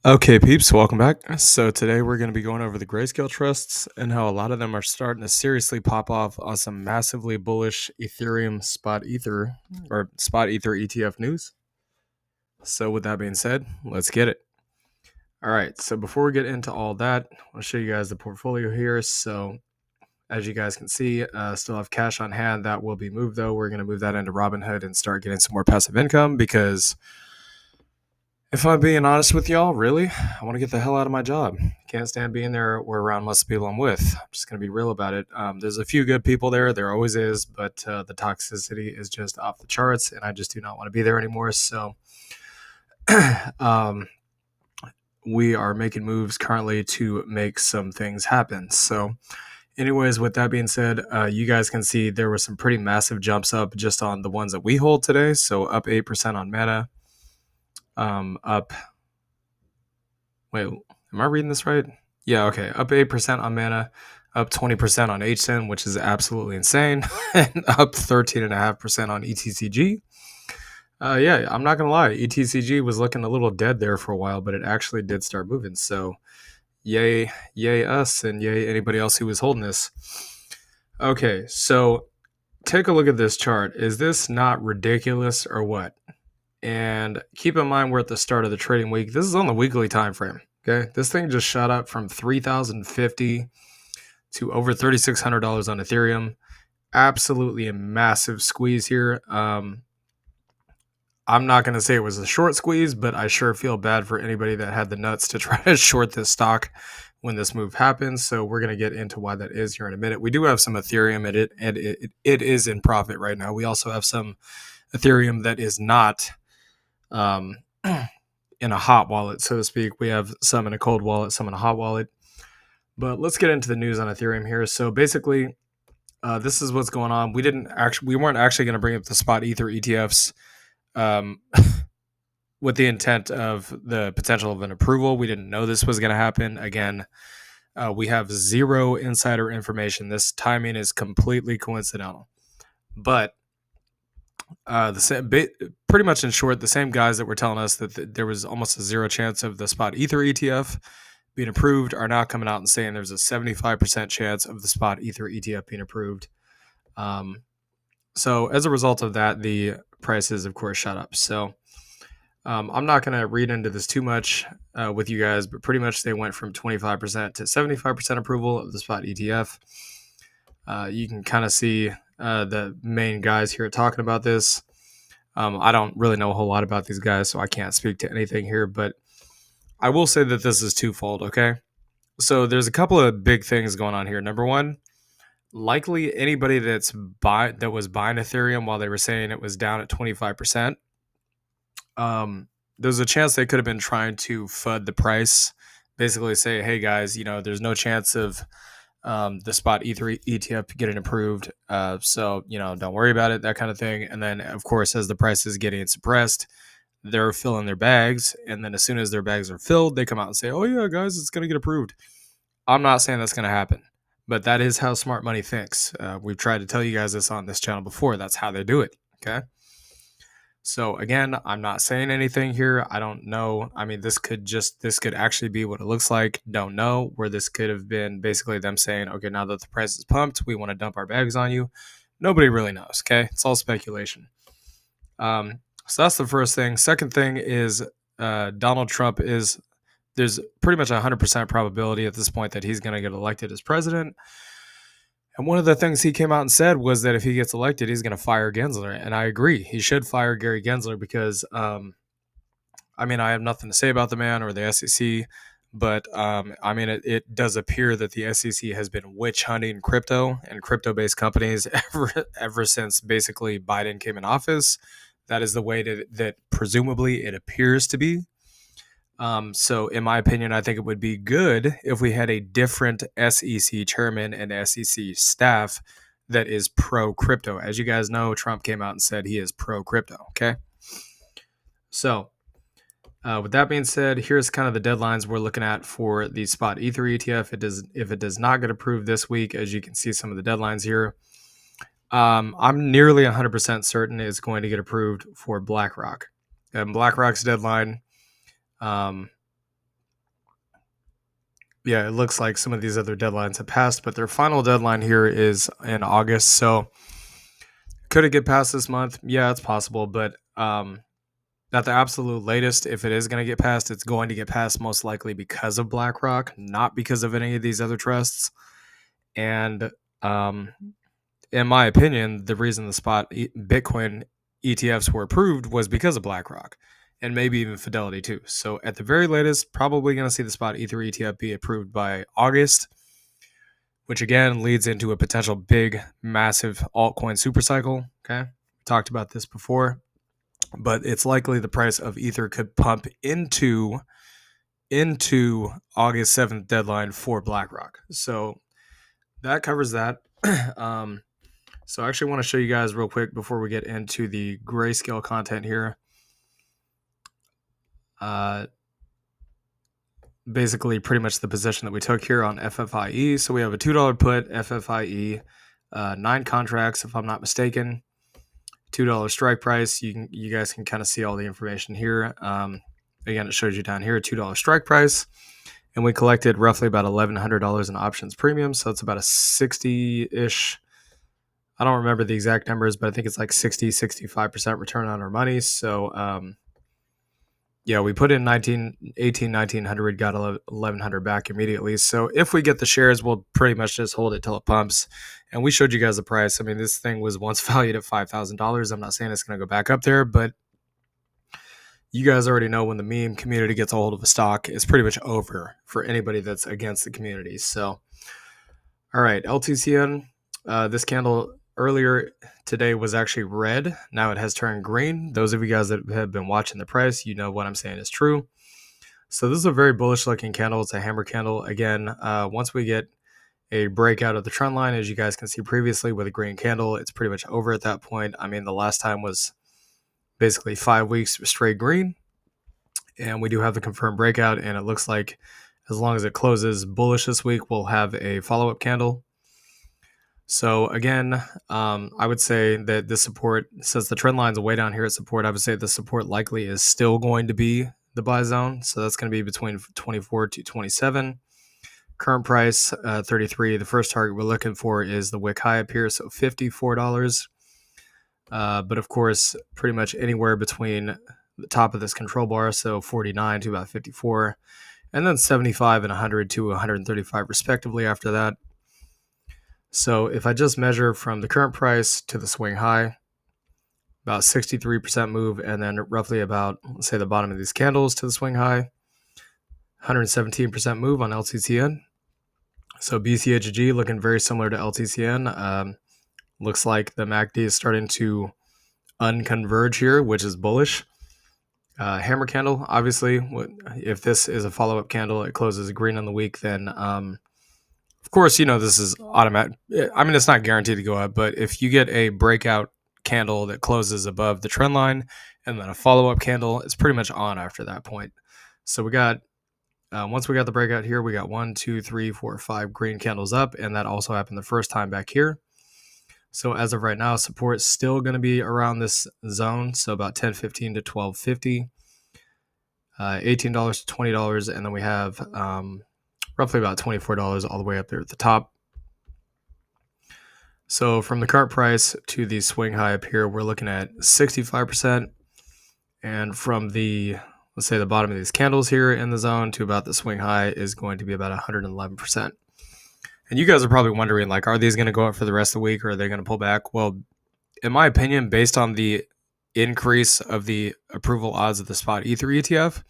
Okay, peeps, welcome back. So today we're going to be going over the grayscale trusts and how a lot of them are starting to seriously pop off on some massively bullish Ethereum spot ether or spot ether ETF news. So with that being said, let's get it. All right, so before we get into all that, I'll show you guys the portfolio here. So as you guys can see, still have cash on hand. That will be moved though. We're going to move that into Robinhood and start getting some more passive income because if I'm being honest with y'all, really, I want to get the hell out of my job. Can't stand being there or around lots of people I'm with. I'm just going to be real about it. There's a few good people there. There always is, but the toxicity is just off the charts, and I just do not want to be there anymore. So um, we are making moves currently to make some things happen. So anyways, with that being said, you guys can see there were some pretty massive jumps up just on the ones that we hold today. So up 8% on Mana, up Wait, am I reading this right? Yeah, okay. Up 8% on Mana, up 20% on HZEN, which is absolutely insane, and up 13.5% on ETCG. Yeah, I'm not going to lie. ETCG was looking a little dead there for a while, but it actually did start moving. So, yay us, and yay anybody else who was holding this. Okay, so take a look at this chart. Is this not ridiculous or what? And keep in mind, we're at the start of the trading week. This is on the weekly time frame. Okay, this thing just shot up from 3,050 to over $3,600 on Ethereum. Absolutely a massive squeeze here. I'm not going to say it was a short squeeze, but I sure feel bad for anybody that had the nuts to try to short this stock when this move happens. So we're going to get into why that is here in a minute. We do have some Ethereum and it is in profit right now. We also have some Ethereum that is not um, in a hot wallet, so to speak. We have some in a cold wallet, some in a hot wallet. But let's get into the news on Ethereum here. So basically, this is what's going on. We weren't actually going to bring up the spot ether ETFs um, with the intent of the potential of an approval. We didn't know this was going to happen. Again, we have zero insider information. This timing is completely coincidental. But pretty much in short, the same guys that were telling us that there was almost a zero chance of the spot ether ETF being approved are now coming out and saying there's a 75% chance of the spot ether ETF being approved. So as a result of that, the prices, of course, shot up. So I'm not going to read into this too much with you guys, but pretty much they went from 25% to 75% approval of the spot ETF. You can kind of see the main guys here talking about this. I don't really know a whole lot about these guys, so I can't speak to anything here, but I will say that this is twofold, okay? So there's a couple of big things going on here. Number one, likely anybody that was buying Ethereum while they were saying it was down at 25%, there's a chance they could have been trying to FUD the price, basically say, hey guys, there's no chance of the spot ether ETF getting approved. So, don't worry about it, that kind of thing. And then, of course, as the price is getting suppressed, they're filling their bags. And then as soon as their bags are filled, they come out and say, oh, yeah, guys, it's going to get approved. I'm not saying that's going to happen, but that is how smart money thinks. We've tried to tell you guys this on this channel before. That's how they do it. Okay. So again, I'm not saying anything here. I don't know. I mean, this could actually be what it looks like. Don't know, where this could have been basically them saying, okay, now that the price is pumped, we want to dump our bags on you. Nobody really knows. Okay. It's all speculation. So that's the first thing. Second thing is Donald Trump there's pretty much a 100% probability at this point that he's going to get elected as president. And one of the things he came out and said was that if he gets elected, he's going to fire Gensler. And I agree. He should fire Gary Gensler because, I have nothing to say about the man or the SEC. But, it does appear that the SEC has been witch hunting crypto and crypto-based companies ever since basically Biden came in office. That is the way that presumably it appears to be. So in my opinion, I think it would be good if we had a different SEC chairman and SEC staff that is pro crypto. As you guys know, Trump came out and said he is pro crypto. Okay. So with that being said, here's kind of the deadlines we're looking at for the spot ether ETF. If it does not get approved this week, as you can see some of the deadlines here, I'm nearly 100% certain it's going to get approved for BlackRock. And BlackRock's deadline, yeah, it looks like some of these other deadlines have passed, but their final deadline here is in August. So could it get passed this month? Yeah, it's possible, but at the absolute latest, if it is going to get passed, it's going to get passed most likely because of BlackRock, not because of any of these other trusts. And um, in my opinion, the reason the spot Bitcoin ETFs were approved was because of BlackRock and maybe even Fidelity too. So at the very latest, probably going to see the spot Ether ETF be approved by August, which again leads into a potential big, massive altcoin supercycle. Okay. We talked about this before, but it's likely the price of Ether could pump into August 7th deadline for BlackRock. So that covers that. So I actually want to show you guys real quick before we get into the grayscale content here. Basically pretty much the position that we took here on FFIE. So we have a $2 put FFIE, 9 contracts if I'm not mistaken, $2 strike price. You guys can kind of see all the information here. Again, it shows you down here $2 strike price, and we collected roughly about $1,100 in options premium. So it's about a 60-ish. I don't remember the exact numbers, but I think it's like 65% return on our money. So yeah, we put in 1900, got 1100 back immediately. So if we get the shares, we'll pretty much just hold it till it pumps. And we showed you guys the price. I mean, this thing was once valued at $5,000. I'm not saying it's going to go back up there, but you guys already know when the meme community gets a hold of a stock, it's pretty much over for anybody that's against the community. So, all right, LTCN, this candle earlier today was actually red. Now it has turned green. Those of you guys that have been watching the price, you know what I'm saying is true. So this is a very bullish looking candle. It's a hammer candle. Again, once we get a breakout of the trend line, as you guys can see previously with a green candle, it's pretty much over at that point. I mean, the last time was basically 5 weeks straight green. And we do have the confirmed breakout, and it looks like as long as it closes bullish this week, we'll have a follow-up candle. So again, I would say that the support, since the trend line's way down here at support, I would say the support likely is still going to be the buy zone. So that's going to be between 24 to 27. Current price, 33. The first target we're looking for is the wick high up here, so $54. But of course, pretty much anywhere between the top of this control bar, so 49 to about 54, and then 75 and 100 to 135 respectively after that. So if I just measure from the current price to the swing high, about 63% move, and then roughly about, let's say, the bottom of these candles to the swing high, 117% move on LTCN. So BCHG looking very similar to LTCN. Looks like the MACD is starting to unconverge here, which is bullish. Hammer candle, obviously, if this is a follow-up candle, it closes green on the week, then of course, you know, this is automatic. I mean, it's not guaranteed to go up, but if you get a breakout candle that closes above the trend line and then a follow-up candle, it's pretty much on after that point. So we got, once we got the breakout here, we got 1, 2, 3, 4, 5 green candles up, and that also happened the first time back here. So as of right now, support is still going to be around this zone, so about $10.15 to $12.50, $18 to $20, and then we have roughly about $24 all the way up there at the top. So from the current price to the swing high up here, we're looking at 65%. And from the, let's say, the bottom of these candles here in the zone to about the swing high is going to be about 111%. And you guys are probably wondering, like, are these going to go up for the rest of the week, or are they going to pull back? Well, in my opinion, based on the increase of the approval odds of the spot Ether ETF,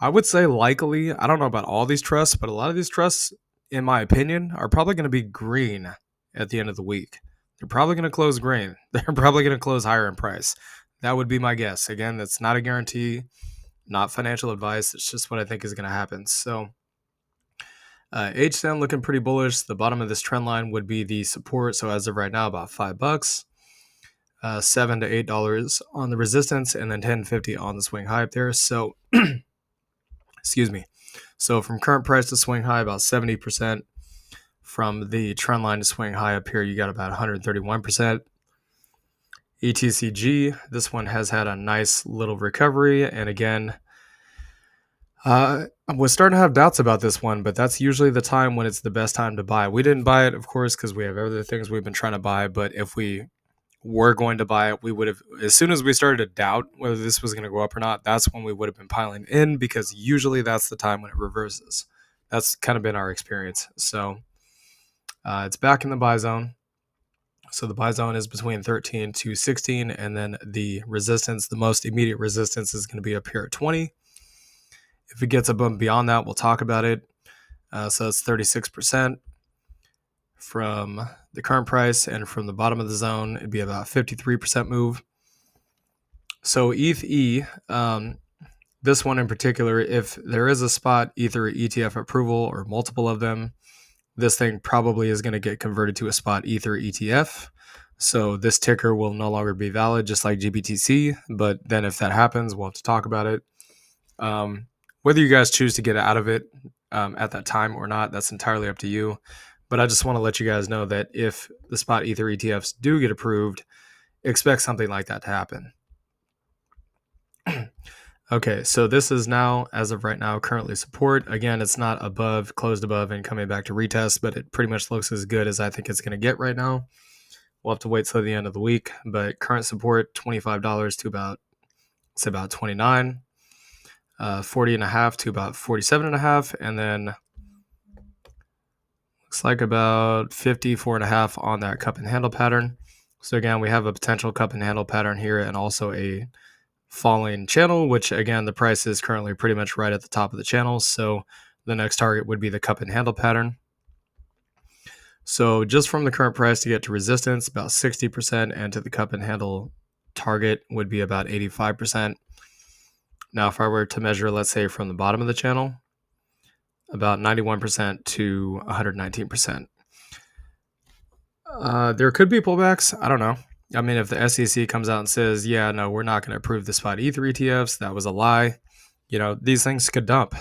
I would say likely, I don't know about all these trusts, but a lot of these trusts, in my opinion, are probably going to be green at the end of the week. They're probably going to close green. They're probably going to close higher in price. That would be my guess. Again, that's not a guarantee, not financial advice. It's just what I think is going to happen. So HZEN looking pretty bullish. The bottom of this trend line would be the support. So as of right now, about $5, $7 to $8 on the resistance, and then $10.50 on the swing high up there. So excuse me. So from current price to swing high, about 70%. From the trend line to swing high up here, you got about 131%. ETCG, this one has had a nice little recovery. And again, We're starting to have doubts about this one, but that's usually the time when it's the best time to buy. We didn't buy it, of course, because we have other things we've been trying to buy. But if we were going to buy it, we would have, as soon as we started to doubt whether this was going to go up or not, that's when we would have been piling in, because usually that's the time when it reverses. That's kind of been our experience. So it's back in the buy zone. So the buy zone is between 13 to 16, and then the resistance, the most immediate resistance, is going to be up here at 20. If it gets above and beyond that, we'll talk about it. So it's 36% from the current price, and from the bottom of the zone, it'd be about 53% move. So ETHE, this one in particular, if there is a spot Ether ETF approval or multiple of them, this thing probably is going to get converted to a spot Ether ETF. So this ticker will no longer be valid, just like GBTC. But then if that happens, we'll have to talk about it. Whether you guys choose to get out of it at that time or not, that's entirely up to you. But I just want to let you guys know that if the spot Ether ETFs do get approved, expect something like that to happen. Okay, so this is now, as of right now, currently support. Again, it's not above, closed above, and coming back to retest, but it pretty much looks as good as I think it's going to get right now. We'll have to wait till the end of the week, but current support, $25 to about, say about 29, 40.5 to about 47.5, and then looks like about 54.5 on that cup and handle pattern. So again, we have a potential cup and handle pattern here, and also a falling channel, which again, the price is currently pretty much right at the top of the channel. So the next target would be the cup and handle pattern. So just from the current price to get to resistance, about 60%, and to the cup and handle target would be about 85%. Now, if I were to measure, let's say from the bottom of the channel, about 91% to 119%. There could be pullbacks. I don't know. I mean, if the SEC comes out and says, yeah, no, we're not going to approve the spot Ether ETFs, that was a lie. You know, these things could dump.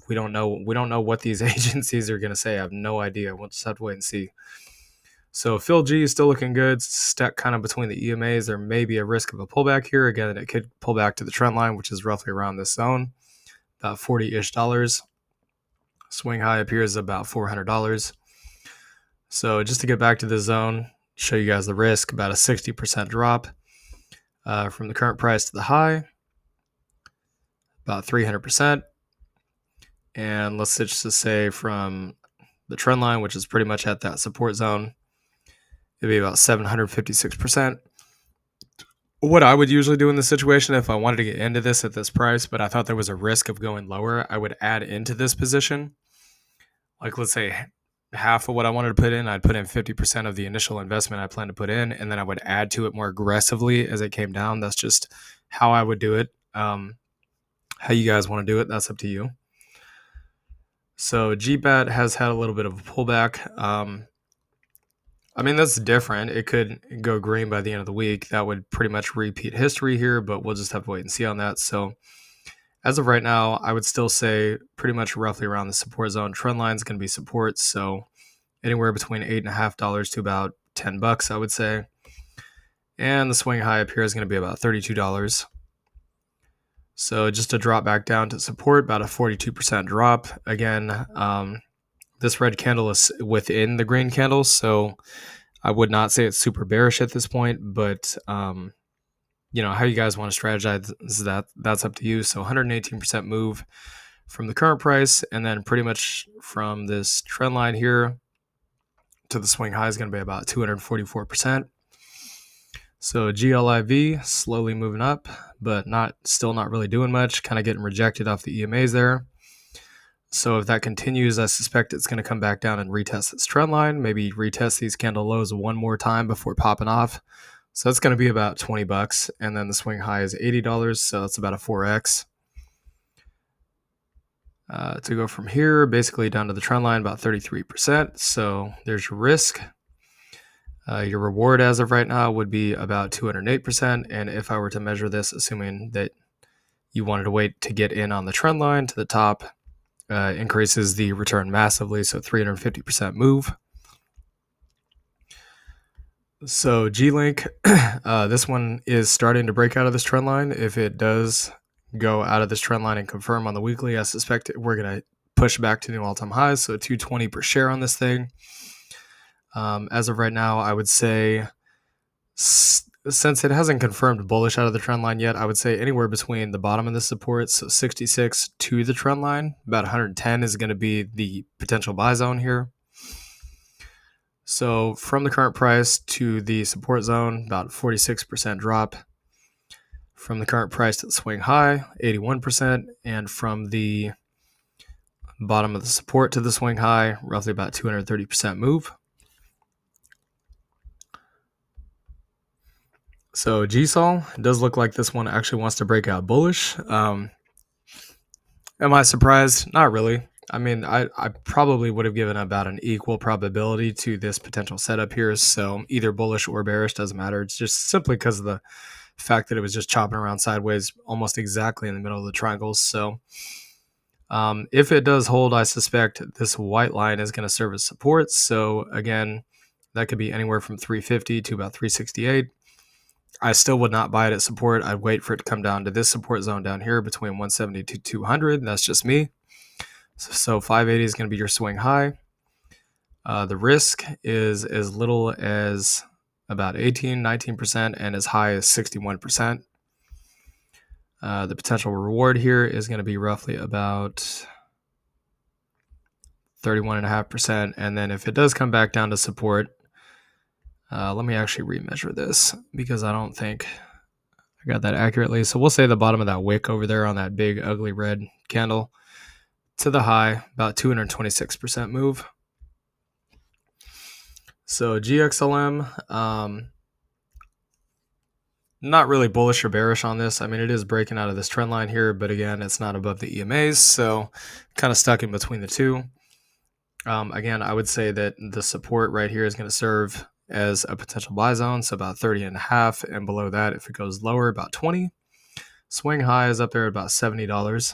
We don't know. We don't know what these agencies are going to say. I have no idea. We'll just have to wait and see. So Phil G is still looking good, stuck kind of between the EMAs. There may be a risk of a pullback here. Again, it could pull back to the trend line, which is roughly around this zone, about $40-ish. Swing high appears about $400. So just to get back to the zone, show you guys the risk, about a 60% drop from the current price to the high, about 300%. And let's just say from the trend line, which is pretty much at that support zone, it'd be about 756%. What I would usually do in this situation, if I wanted to get into this at this price, but I thought there was a risk of going lower, I would add into this position. Like, let's say half of what I wanted to put in, I'd put in 50% of the initial investment I planned to put in, and then I would add to it more aggressively as it came down. That's just how I would do it. How you guys want to do it, that's up to you. So GBAT has had a little bit of a pullback. I mean, that's different. It could go green by the end of the week. That would pretty much repeat history here, but we'll just have to wait and see on that. So as of right now, I would still say pretty much roughly around the support zone. Trend line is going to be support, so anywhere between $8.50 to about $10, I would say. And the swing high up here is going to be about $32. So just to drop back down to support, about a 42% drop. Again, this red candle is within the green candle, so I would not say it's super bearish at this point, but you know, how you guys want to strategize that's up to you. So 118% move from the current price, and then pretty much from this trend line here to the swing high is going to be about 244%. So GLIV slowly moving up, but still not really doing much, kind of getting rejected off the EMAs there. So if that continues, I suspect it's going to come back down and retest this trend line, maybe retest these candle lows one more time before popping off. So that's going to be about $20, and then the swing high is $80, so that's about a 4x. To go from here, basically down to the trend line, about 33%. So there's your risk. Your reward as of right now would be about 208%. And if I were to measure this, assuming that you wanted to wait to get in on the trend line to the top, increases the return massively, so 350% move. So G-Link, this one is starting to break out of this trend line. If it does go out of this trend line and confirm on the weekly, I suspect we're going to push back to new all-time highs, so $2.20 per share on this thing. As of right now, I would say, since it hasn't confirmed bullish out of the trend line yet, I would say anywhere between the bottom of the support, so 66 to the trend line, about 110 is going to be the potential buy zone here. So from the current price to the support zone, about 46% drop. From the current price to the swing high, 81%. And from the bottom of the support to the swing high, roughly about 230% move. So GSOL does look like this one actually wants to break out bullish. Am I surprised? Not really. I mean, I probably would have given about an equal probability to this potential setup here. So either bullish or bearish, doesn't matter. It's just simply because of the fact that it was just chopping around sideways almost exactly in the middle of the triangles. So if it does hold, I suspect this white line is going to serve as support. So again, that could be anywhere from 350 to about 368. I still would not buy it at support. I'd wait for it to come down to this support zone down here between 170 to 200. That's just me. So 580 is going to be your swing high. The risk is as little as about 19%, and as high as 61%. The potential reward here is going to be roughly about 31.5%. And then if it does come back down to support, let me actually remeasure this because I don't think I got that accurately. So we'll say the bottom of that wick over there on that big ugly red candle to the high, about 226% move. So GXLM, not really bullish or bearish on this. I mean, it is breaking out of this trend line here, but again, it's not above the EMAs, so kind of stuck in between the two. Again, I would say that the support right here is going to serve as a potential buy zone, so about 30.5, and below that, if it goes lower, about 20. Swing high is up there at about $70.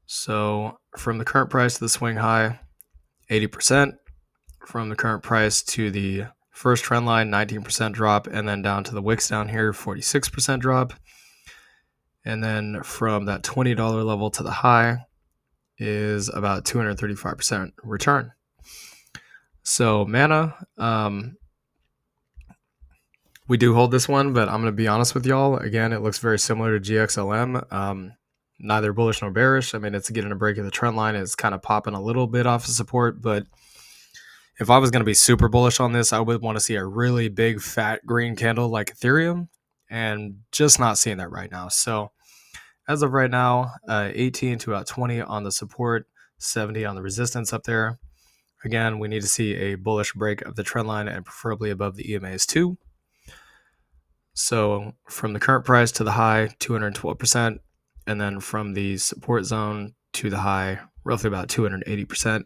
So from the current price to the swing high, 80%. From the current price to the first trend line, 19% drop, and then down to the wicks down here, 46% drop. And then from that $20 level to the high is about 235% return. So Mana, we do hold this one, but I'm going to be honest with y'all. Again, it looks very similar to GXLM. Neither bullish nor bearish. I mean, it's getting a break of the trend line. It's kind of popping a little bit off of support, but if I was going to be super bullish on this, I would want to see a really big fat green candle like Ethereum, and just not seeing that right now. So as of right now, 18 to about 20 on the support, 70 on the resistance up there. Again, we need to see a bullish break of the trend line and preferably above the EMAs too. So from the current price to the high, 212%, and then from the support zone to the high, roughly about 280%.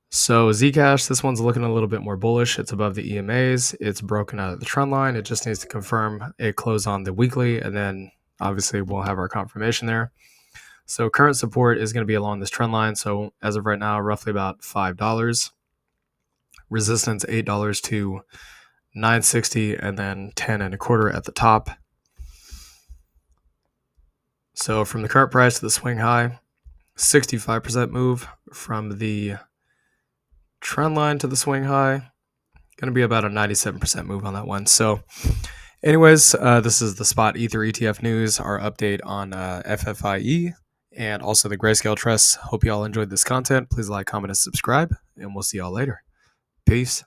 So Zcash, this one's looking a little bit more bullish. It's above the EMAs. It's broken out of the trend line. It just needs to confirm a close on the weekly, and then obviously we'll have our confirmation there. So current support is going to be along this trend line. So as of right now, roughly about $5. Resistance $8 to $9.60, and then $10.25 at the top. So from the current price to the swing high, 65% move. From the trend line to the swing high, going to be about a 97% move on that one. So anyways, this is the spot Ether ETF news, our update on FFIE and also the Grayscale Trusts. Hope you all enjoyed this content. Please like, comment, and subscribe, and we'll see y'all later. Peace.